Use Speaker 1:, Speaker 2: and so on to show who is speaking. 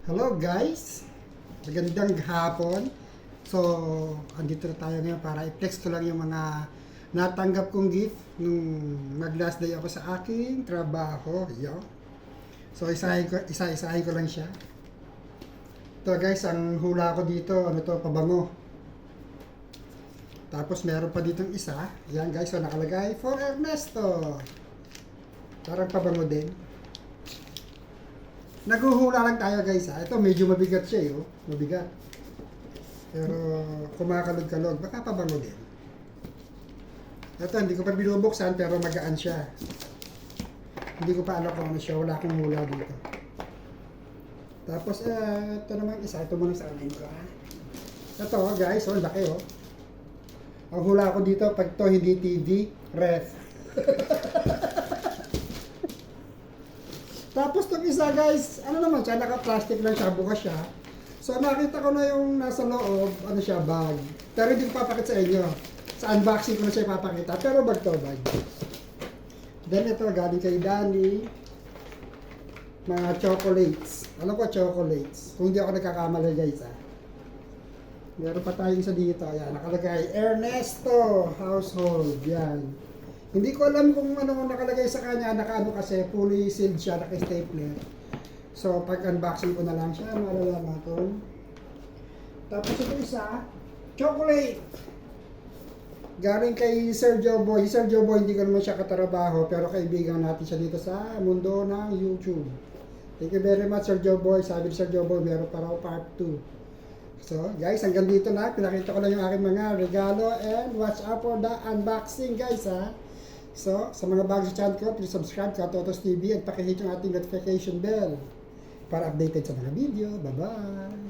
Speaker 1: Hello guys! Magandang hapon. So, andito na tayo ngayon para i-flex ko lang yung mga natanggap kong gift nung mag-last day ako sa aking trabaho. Yo. So, isa-isahin ko lang siya. Ito guys, ang hula ko dito, ano to, pabango. Tapos meron pa ditong isa. Yan guys, so nakalagay for Ernesto. Parang pabango din. Naghuhula lang tayo guys ha. Ito medyo mabigat siya oh. Mabigat. Pero kumakalog-kalog. Baka pabango din. Ito hindi ko pa binubuksan pero magaan siya. Hindi ko pa alam kung ano siya. Wala akong hula dito. Tapos ito naman isa. Ito muna sa amin ko ha. Ito guys. Oh laki oh. Ang hula ko dito pag to hindi TV, ref. Tapos itong isa guys, ano naman siya, naka-plastic lang siya, bukas siya. So nakita ko na yung nasa loob, ano siya, bag. Pero hindi ko papakita sa inyo. Sa unboxing ko na siya ipapakita, pero bag to, bag. Then ito, galing kay Danny. Mga chocolates. Alam ko chocolates. Kung hindi ako nagkakamali guys ha. Meron pa tayong isa dito, ayan, nakalagay, Ernesto Household, yan. Hindi ko alam kung ano nakalagay sa kanya, nakaano kasi fully sealed siya, naka-stapler. So pag unboxing ko na lang siya, malalaman ko. Tapos ito isa, chocolate. Galing kay Sir Joe Boy. Sir Joe Boy, hindi ko naman siya katrabaho, pero kaibigan natin siya dito sa mundo ng YouTube. Thank you very much Sir Joe Boy. Sabi ni Sir Joe Boy, meron pa raw part 2. So guys, hanggang dito na. Pinakita ko lang yung aking mga regalo and watch out for the unboxing guys ha. So, sa mga bago sa channel ko, please subscribe to Totos TV at pakihit yung ating notification bell para updated sa mga video. Bye-bye!